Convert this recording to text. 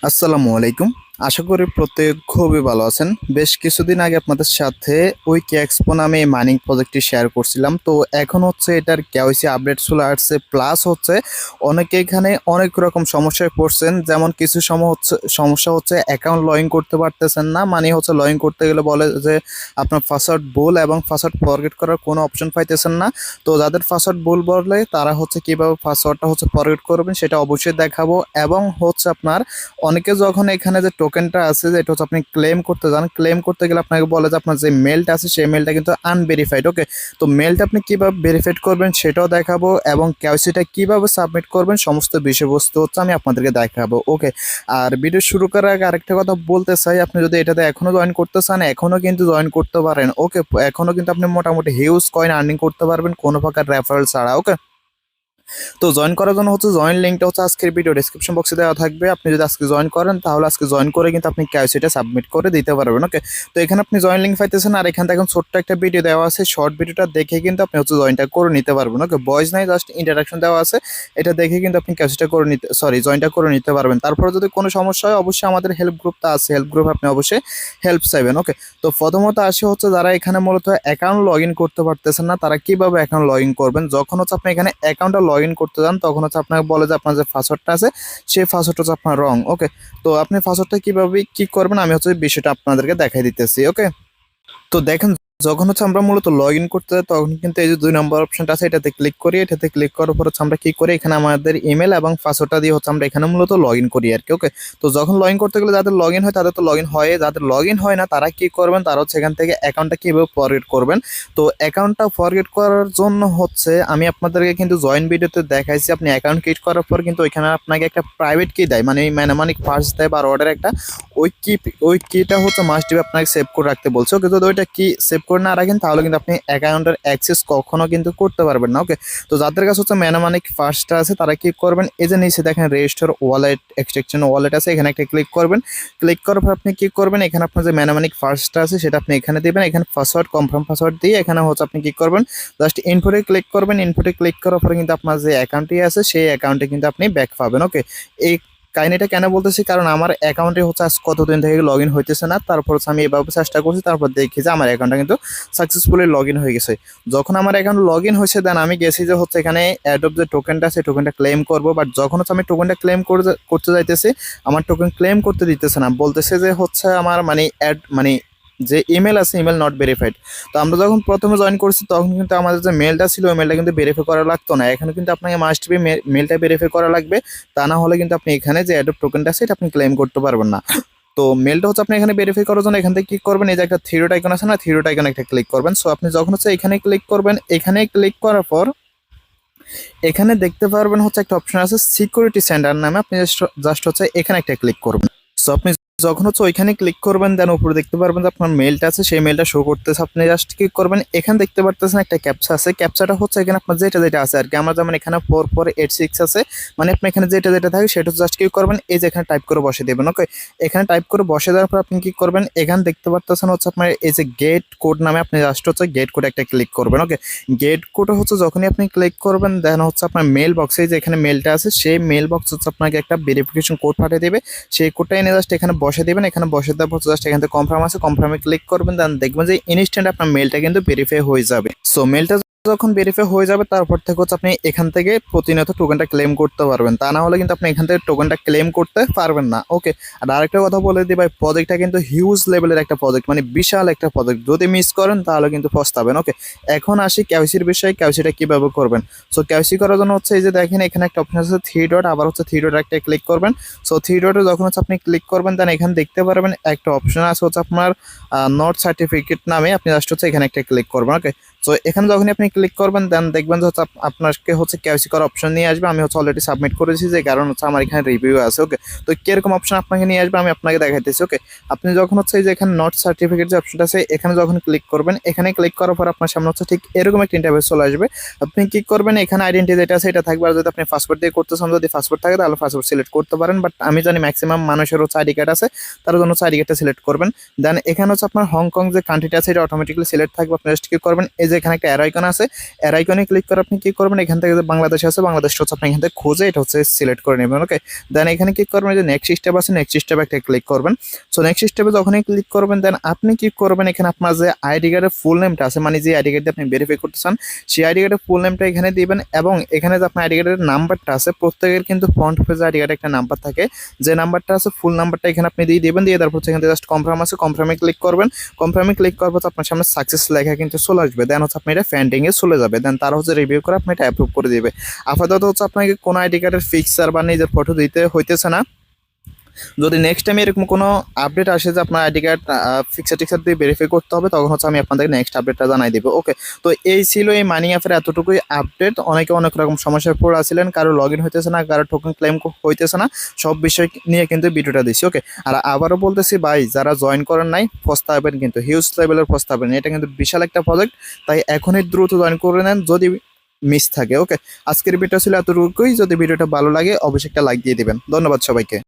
আসসালামু আলাইকুম। আশা করি প্রত্যেক খুবই ভালো আছেন। বেশ কিছুদিন আগে আপনাদের সাথে WikiExPo নামে এই মাইনিং প্রজেক্টটি শেয়ার করছিলাম। তো এখন হচ্ছে এটার কেওয়াইসি আপডেট চলে আসছে। প্লাস হচ্ছে অনেকে এখানে অনেক রকম সমস্যায় পড়ছেন। যেমন কিছু সমস্যা হচ্ছে অ্যাকাউন্ট লগ ইন করতে পারতেছেন না। মানে হচ্ছে লগ ইন করতে গেলে বলে যে আপনার পাসওয়ার্ড ভুল এবং পাসওয়ার্ড ফরগেট করার কোনো অপশন পাইতেছেন না। তো যাদের পাসওয়ার্ড ভুল বলে তারা হচ্ছে কিভাবে পাসওয়ার্ডটা হচ্ছে ফরগেট করবেন সেটা অবশ্যই দেখাবো। এবং হচ্ছে আপনার অনেকে যখন এখানে যে টোকেনটা আছে যেটা হচ্ছে আপনি ক্লেম করতে যান, ক্লেম করতে গেলে আপনাকে বলে যে আপনার যে মেলটা আছে সেই মেলটা কিন্তু আনভেরিফাইড। ওকে, তো মেলটা আপনি কিভাবে ভেরিফাইড করবেন সেটাও দেখাবো এবং কেওয়াইসিটা কিভাবে সাবমিট করবেন সমস্ত বিষয়বস্তু হচ্ছে আমি আপনাদেরকে দেখাবো। ওকে, আর ভিডিও শুরু করার আগে আরেকটা কথা বলতে চাই, আপনি যদি এটাতে এখনো জয়েন করতে চান এখনো কিন্তু জয়েন করতে পারেন। ওকে, এখনো কিন্তু আপনি মোটামুটি হিউজ কয়েন আর্নিং করতে পারবেন কোনো প্রকার রেফারেল ছাড়া। ওকে, তো জয়েন করার জন্য হচ্ছে জয়েন লিঙ্কটা হচ্ছে আজকের ভিডিও ডেসক্রিপশন বক্সে দেওয়া থাকবে। আপনি যদি আজকে জয়েন করেন তাহলে আজকে জয়েন করে কিন্তু আপনি কেওয়াইসিটা সাবমিট করে দিতে পারবেন। ওকে, তো এখানে আপনি জয়েন লিঙ্ক পাইতেছেন আর এখানে এখন ছোট্ট একটা ভিডিও দেওয়া আছে, শর্ট ভিডিওটা দেখে কিন্তু আপনি হচ্ছে জয়েনটা করে নিতে পারবেন। ওকে, ভয়েস নাই, জাস্ট ইন্টারাকশন দেওয়া আছে, এটা দেখে কিন্তু আপনি কেওয়াইসিটা করে নিতে জয়েনটা করে নিতে পারবেন। তারপরে যদি কোনো সমস্যা হয় অবশ্যই আমাদের হেল্প গ্রুপটা আছে, হেল্প গ্রুপ আপনি অবশ্যই হেল্প চাইবেন। ওকে, তো প্রথমত আসে হচ্ছে যারা এখানে মূলত অ্যাকাউন্ট লগ ইন করতে পারতেছেন না তারা কিভাবে অ্যাকাউন্ট লগ ইন করবেন। যখন হচ্ছে আপনি এখানে অ্যাকাউন্টটা লগ ইন করতে যান তখন হচ্ছে আপনাকে বলে যে আপনার যে পাসওয়ার্ডটা আছে সেই পাসওয়ার্ডটা হচ্ছে আপনার রং। ওকে, তো আপনি পাসওয়ার্ডটা কিভাবে কি করবেন আমি হচ্ছে বিষয়টা আপনাদেরকে দেখাই দিতেছি। ওকে, তো দেখেন যখন হচ্ছে আমরা মূলত লগ ইন করতে যাই তখন কিন্তু এই যে 2 নম্বর অপশনটা আছে এটাতে ক্লিক করি। এটাতে ক্লিক করার পর হচ্ছে আমরা কি করি, এখানে আমাদের ইমেল এবং পাসওয়ার্ডটা দিয়ে হচ্ছে আমরা এখানে মূলত লগ ইন করি আর কি। ওকে, তো যখন লগ ইন করতে গেলে যাদের লগ ইন হয় তাদের তো লগ ইন হয়, যাদের লগ ইন হয় না তারা কি করবেন, তারা হচ্ছে এখান থেকে অ্যাকাউন্টটা কীভাবে ফরগেট করবেন। তো অ্যাকাউন্টটা ফরগেট করার জন্য হচ্ছে আমি আপনাদেরকে কিন্তু জয়েন ভিডিওতে দেখাইছি, আপনি অ্যাকাউন্ট ক্রিয়েট করার পর কিন্তু ওইখানে আপনাকে একটা প্রাইভেট কি দেয়, মানে ম্যানামানিক ফার্স্ট দেয় বা অর্ডার একটা ওই কিটা হচ্ছে মাস্ট বি আপনাকে সেভ করে রাখতে বলছে। ওকে, যদি ওইটা কি সেভ করে না রাখেন তাহলে কিন্তু আপনি অ্যাকাউন্টের অ্যাক্সেস কখনো কিন্তু করতে পারবেন না। ওকে, তো যাদের কাছে হচ্ছে ম্যানামানিক ফার্স্টটা আছে তারা কি করবেন, এই যে নিচে দেখেন রেজিস্টার ওয়ালেট এক্সট্রাকশন ওয়ালেট আছে, এখানে একটা ক্লিক করবেন। ক্লিক করার পর আপনি কি করবেন, এখানে আপনার যে ম্যানামানিক ফার্স্টটা আছে সেটা আপনি এখানে দিবেন। এখানে পাসওয়ার্ড কনফার্ম পাসওয়ার্ড দিয়ে এখানে হচ্ছে আপনি কি করবেন, জাস্ট ইনপুটে ক্লিক করবেন। ইনপুটে ক্লিক করার পরে কিন্তু আপনার যে অ্যাকাউন্টটি আছে সেই অ্যাকাউন্টে কিন্তু আপনি ব্যাক পাবেন। ওকে, এই কাহিনীটা কেন বলতেছি, কারণ আমার অ্যাকাউন্টে হচ্ছে আজ কতদিন থেকে লগ ইন হইতেছে না, তারপর হচ্ছে আমি এভাবে চেষ্টা করছি, তারপর দেখি যে আমার অ্যাকাউন্টটা কিন্তু সাকসেসফুলি লগ ইন হয়ে গেছে। যখন আমার অ্যাকাউন্ট লগ ইন হয়েছে দেন আমি গেছি যে হচ্ছে এখানে অ্যাডপ যে টোকেনটা আছে টোকেনটা ক্লেম করবো, বাট যখন হচ্ছে আমি টোকেনটা ক্লেম করতে যাইতেছি আমার টোকেন ক্লেম করতে দিতেছে না, বলতেছে যে হচ্ছে আমার মানে অ্যাড মানে যে ইমেল আছে ইমেল নট ভেরিফাইড। তো আমরা যখন প্রথমে জয়েন করছি তখন কিন্তু আমাদের যে মেলটা ছিল ওই মেলটা কিন্তু ভেরিফাই করা লাগতো না, এখানে কিন্তু আপনাকে মাস্ট বি মেলটা ভেরিফাই করা লাগবে, তা না হলে কিন্তু আপনি এখানে যে অ্যাডপ টোকেনটা আছে এটা আপনি ক্লেম করতে পারবেন না। তো মেলটা হচ্ছে আপনি এখানে ভেরিফাই করার জন্য এখান থেকে কি করবেন, এই যে একটা থ্রি ডট আইকন আছে না, থ্রি ডট আইকন একটা ক্লিক করবেন। সো আপনি যখন হচ্ছে এখানে ক্লিক করবেন, এখানে ক্লিক করার পর এখানে দেখতে পারবেন হচ্ছে একটা অপশন আছে সিকিউরিটি সেন্টার নামে, আপনি জাস্ট হচ্ছে এখানে একটা ক্লিক করবেন। সো আপনি যখন হচ্ছে ওইখানে ক্লিক করবেন দেন উপরে দেখতে পারবেন যে আপনার মেলটা আছে সেই মেলটা শো করতেছে, আপনি জাস্ট ক্লিক করবেন। এখানে দেখতে পারতেছেন একটা ক্যাপচা আছে, ক্যাপচাটা হচ্ছে এখানে আপনার যেটা যেটা আছে আর কি, আমার যেমন এখানে 4486 আছে, মানে আপনি এখানে যেটা যেটা থাকে সেটা জাস্ট ক্লিক করবেন, এই যে এখানে টাইপ করে বসে দেবেন। ওকে, এখানে টাইপ করে বসে দেওয়ার পর আপনি কি করবেন, এখানে দেখতে পারতেছেন হচ্ছে আপনার এই যে গেট কোড নামে, আপনি জাস্ট হচ্ছে গেট কোড একটা ক্লিক করবেন। ওকে, গেট কোড হচ্ছে যখনই আপনি ক্লিক করবেন দেন হচ্ছে আপনার মেল বক্সে যে এখানে মেলটা আছে সেই মেল বক্স হচ্ছে আপনাকে একটা ভেরিফিকেশন কোড পাঠিয়ে দেবে, সেই কোডটা এনে জাস্ট এখানে বসে দেবেন। এখানে বসে দেওয়ার পর জাস্ট এখান থেকে কনফার্ম আছে, কনফার্মে ক্লিক করবেন, দেন দেখবেন যে ইনস্ট্যান্ট আপনার মেলটা কিন্তু ভেরিফাই হয়ে যাবে। সো মেলটা যখন ভেরিফাই হয়ে যাবে তারপর থেকে হচ্ছে আপনি এখান থেকে প্রতিনিয়ত টোকেনটা ক্লেম করতে পারবেন, তা না হলে কিন্তু আপনি এখান থেকে টোকেনটা ক্লেম করতে পারবেন না। ওকে, আর আরেকটা কথা বলে দিই ভাই, প্রজেক্টটা কিন্তু হিউজ লেভেলের একটা প্রজেক্ট, মানে বিশাল একটা প্রজেক্ট, যদি মিস করেন তাহলে কিন্তু পস্তাবেন। ওকে, এখন আসি কেওয়াইসির বিষয়ে, কেওয়াইসিটা কিভাবে করবেন। সো কেওয়াইসি করার জন্য হচ্ছে এই যে দেখেন এখানে একটা অপশন আছে থ্রি ডট, আবার হচ্ছে থ্রি ডট একটা ক্লিক করবেন। সো থ্রি ডটে যখন হচ্ছে আপনি ক্লিক করবেন দেন এখানে দেখতে পারবেন একটা অপশন আছে হচ্ছে আপনার নট সার্টিফিকেট নামে, আপনি জাস্ট হচ্ছে এখানে একটা ক্লিক করবেন। ওকে, তো এখানে যখনই আপনি ক্লিক করবেন দেন দেখবেন যে হচ্ছে আপনাকে হচ্ছে কেওয়াইসি করার অপশন নিয়ে আসবে, আমি হচ্ছে অলরেডি সাবমিট করেছি যে কারণ হচ্ছে আমার এখানে রিভিউ আছে। ওকে, তো কিরকম অপশন আপনাকে নিয়ে আসবে আমি আপনাকে দেখাইতেছি। ওকে, আপনি যখন হচ্ছে এই যে এখানে নট সার্টিফিকেট যে অপশনটা আছে এখানে যখন ক্লিক করবেন, এখানে ক্লিক করার পর আপনার সামনে হচ্ছে ঠিক এরকম একটা ইন্টারফেস চলে আসবে। আপনি কি করবেন, এখানে আইডেন্টি যেটা আছে এটা থাকবে, আর যদি আপনি পাসপোর্ট দিয়ে করতে চান, যদি পাসপোর্ট থাকে তাহলে পাসপোর্ট সিলেক্ট করতে পারেন, বাট আমি জানি ম্যাক্সিমাম মানুষের হচ্ছে আইডি কার্ড আছে, তার জন্য হচ্ছে আইডি কার্ডটা সিলেক্ট করবেন। দেন এখানে হচ্ছে আপনার হংকং যে কান্ট্রিটা আছে এটা অটোমেটিক্যালি সিলেক্ট থাকবে, আপনি জাস্ট কি করবেন, এই যে যে এখানে একটা অ্যারো আইকন আছে, অ্যারো আইকনে ক্লিক করে আপনি কি করবেন, এখান থেকে যে বাংলাদেশ আছে বাংলাদেশটা হচ্ছে আপনি এখান থেকে খুঁজে এটা হচ্ছে সিলেক্ট করে নেবেন। ওকে, দেন এখানে কি করবেন, যে নেক্সট স্টেপ আছে, নেক্সট স্টেপে একটা ক্লিক করবেন। সো নেক্সট স্টেপে যখনই ক্লিক করবেন দেন আপনি কি করবেন, এখানে আপনার যে আইডি কার্ডের ফুল নেমটা আছে, মানে যে আইডি কার্ড দিয়ে আপনি ভেরিফাই করতে চান সেই আইডি কার্ডের ফুল নেমটা এখানে দিবেন, এবং এখানে যে আপনার আইডি কার্ডের নাম্বারটা আছে, প্রত্যেকের কিন্তু ফ্রন্ট পেজে আইডি কার্ডে একটা নাম্বার থাকে, যে নাম্বারটা আছে ফুল নাম্বারটা এখানে আপনি দিয়ে দিবেন, দিয়ে তারপর এখানে জাস্ট কনফার্ম আছে, কনফার্মে ক্লিক করবেন। কনফার্মে ক্লিক করার পর আপনার সামনে সাকসেস লেখা কিন্তু চলে আসবে, দেন হচ্ছে আপনি এটা পেন্ডিংয়ে চলে যাবে, দেন তারা হচ্ছে রিভিউ করে আপনি এটা অ্যাপ্রুভ করে দিবে। আপাতত হচ্ছে আপনাকে কোনো আইডি কার্ডের পিকচার বা নিজের ফটো দিতে হইতেছে না। যদি নেক্সট টাইম এরকম কোনো আপডেট আসে যে আপনার আইডি কার্ড পিকচার টিকচার দিয়ে ভেরিফাই করতে হবে, তখন হচ্ছে আমি আপনাদের নেক্সট আপডেটটা জানাই দেবো। ওকে, তো এই ছিল এই মানি অ্যাপের এতটুকুই আপডেট। অনেকে অনেক রকম সমস্যায় পড়ে আসছিলেন, কারো লগ ইন হইতেছে না, কারো টোকেন ক্লেম হইতেছে না, সব বিষয় নিয়ে কিন্তু ভিডিওটা দিচ্ছি। ওকে, আর আবারও বলতেছি ভাই, যারা জয়েন করেন নাই পস্তাবেন, কিন্তু হিউজ লেভেলের পস্তাবেন, এটা কিন্তু বিশাল একটা প্রজেক্ট, তাই এখনই দ্রুত জয়েন করে নেন যদি মিস থাকে। ওকে, আজকের ভিডিও ছিল এতটুকুই। যদি ভিডিওটা ভালো লাগে অবশ্যই একটা লাইক দিয়ে দিবেন। ধন্যবাদ সবাইকে।